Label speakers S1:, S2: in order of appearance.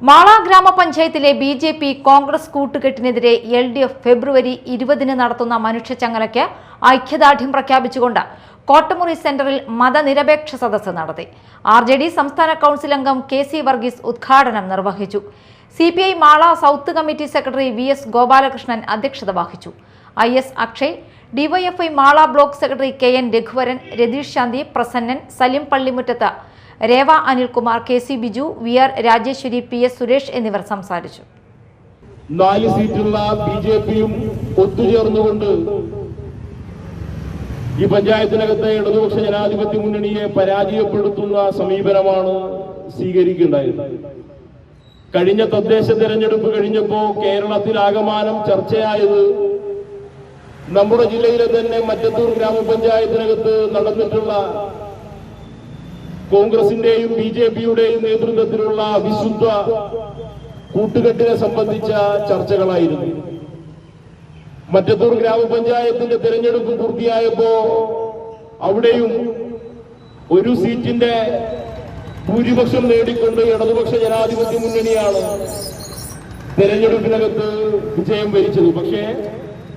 S1: മാള ഗ്രാമപഞ്ചായത്തിലെ ബി.ജെ.പി. കോൺഗ്രസ് കൂട്ടുകെട്ടിനെതിരെ എൽ.ഡി.എഫ് ഫെബ്രുവരി 20 നടത്തുന്ന മനുഷ്യച്ചങ്ങലയ്ക്ക് ഐക്യദാർഢ്യം പ്രഖ്യാപിച്ചുകൊണ്ട് കോട്ടമുറി സെന്ററിൽ മതനിരപേക്ഷ സദസ്സ് നടത്തി. ആർ.ജെ.ഡി. സംസ്ഥാന കൗൺസിൽ അംഗം കെ.സി. വർഗീസ് ഉദ്ഘാടനം നിർവഹിച്ചു. CPI. Mala south committee secretary VS. Gopalakrishnan അധ്യക്ഷത വഹിച്ചു. IS. Akshay, DYFI Mala block secretary KN. Raghuvaran, Ratheesh Shanthi, Prasannan, Salim Pallimuttath, Reva Anilkumar, KC. Biju, VR. Rajeswari, PS. Suresh എന്നിവർ സംസാരിച്ചു.
S2: 4 സീറ്റുള്ള ബി.ജെ.പിയും ഒത്തുചേർന്നുകൊണ്ട് ഈ പഞ്ചായത്തിനകത്തെ ഇടതുപക്ഷ ജനാധിപത്യ മുന്നണിയെ പരാജയപ്പെടുത്തുന്ന സമീപനമാണ് സ്വീകരിക്കേണ്ടത്. കഴിഞ്ഞ തദ്ദേശ തെരഞ്ഞെടുപ്പ് കഴിഞ്ഞപ്പോ കേരളത്തിലാകമാനം ചർച്ചയായത് നമ്മുടെ ജില്ലയിലെ തന്നെ മറ്റത്തൂർ ഗ്രാമപഞ്ചായത്തിനകത്ത് നടന്നിട്ടുള്ള കോൺഗ്രസിന്റെയും ബി.ജെ.പിയുടെയും നേതൃത്വത്തിലുള്ള വിശുദ്ധ കൂട്ടുകെട്ടിനെ സംബന്ധിച്ച ചർച്ചകളായിരുന്നു. മറ്റത്തൂർ ഗ്രാമപഞ്ചായത്തിന്റെ തെരഞ്ഞെടുപ്പ് പൂർത്തിയായപ്പോ അവിടെയും ഒരു സീറ്റിന്റെ ഭൂരിപക്ഷം നേടിക്കൊണ്ട് ഇടതുപക്ഷ ജനാധിപത്യ മുന്നണിയാണ് തെരഞ്ഞെടുപ്പിനകത്ത് വിജയം വരിച്ചത്. പക്ഷേ